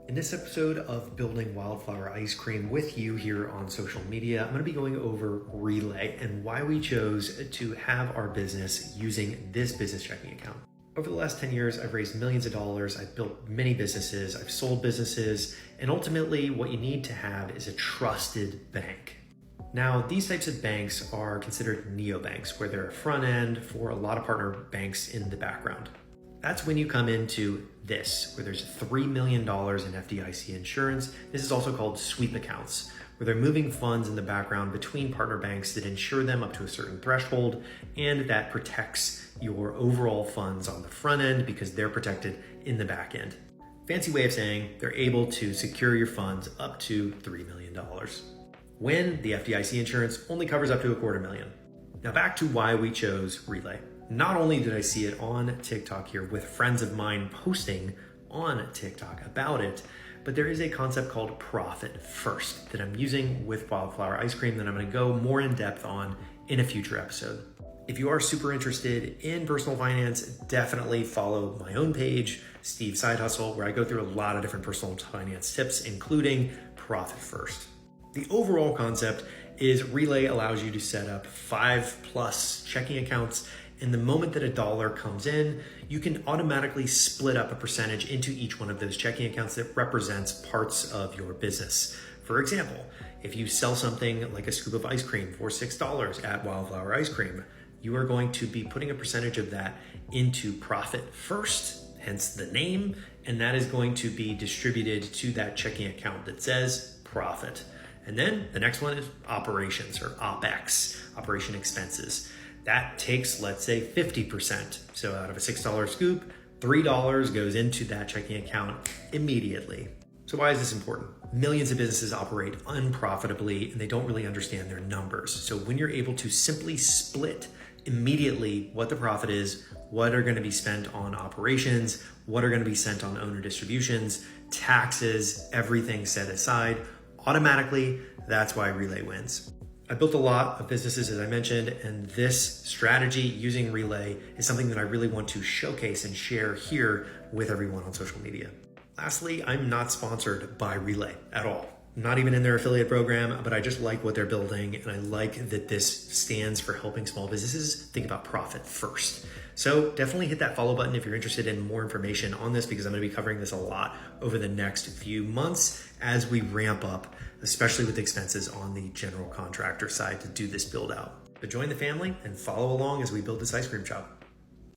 In this episode of Building Wildflower Ice Cream with you here on social media, I'm going to be going over Relay and why we chose to have our business using this business checking account. Over the last 10 years, I've raised millions of dollars, I've built many businesses, I've sold businesses, and ultimately what you need to have is a trusted bank. Now, these types of banks are considered neobanks, where they're a front end for a lot of partner banks in the background. That's when you come into this, where there's $3 million in FDIC insurance. This is also called sweep accounts, where they're moving funds in the background between partner banks that insure them up to a certain threshold, and that protects your overall funds on the front end because they're protected in the back end. Fancy way of saying they're able to secure your funds up to $3 million, when the FDIC insurance only covers up to $250,000. Now back to why we chose Relay. Not only did I see it on TikTok here with friends of mine posting on TikTok about it, but there is a concept called Profit First that I'm using with Wildflower Ice Cream that I'm going to go more in depth on in a future episode. If you are super interested in personal finance, definitely follow my own page, Steve Side Hustle, where I go through a lot of different personal finance tips, including Profit First. The overall concept is Relay allows you to set up 5+ checking accounts. And the moment that $1 comes in, you can automatically split up a percentage into each one of those checking accounts that represents parts of your business. For example, if you sell something like a scoop of ice cream for $6 at Wildflower Ice Cream, you are going to be putting a percentage of that into Profit First, hence the name, and that is going to be distributed to that checking account that says Profit. And then the next one is operations, or OpEx, operation expenses. That takes, let's say, 50%. So out of a $6 scoop, $3 goes into that checking account immediately. So why is this important? Millions of businesses operate unprofitably and they don't really understand their numbers. So when you're able to simply split immediately what the profit is, what are going to be spent on operations, what are going to be sent on owner distributions, taxes, everything set aside, automatically, that's why Relay wins. I built a lot of businesses, as I mentioned, and this strategy using Relay is something that I really want to showcase and share here with everyone on social media. Lastly, I'm not sponsored by Relay at all. I'm not even in their affiliate program, but I just like what they're building, and I like that this stands for helping small businesses think about profit first. So definitely hit that follow button if you're interested in more information on this, because I'm going to be covering this a lot over the next few months as we ramp up, especially with expenses on the general contractor side to do this build out. But join the family and follow along as we build this ice cream shop.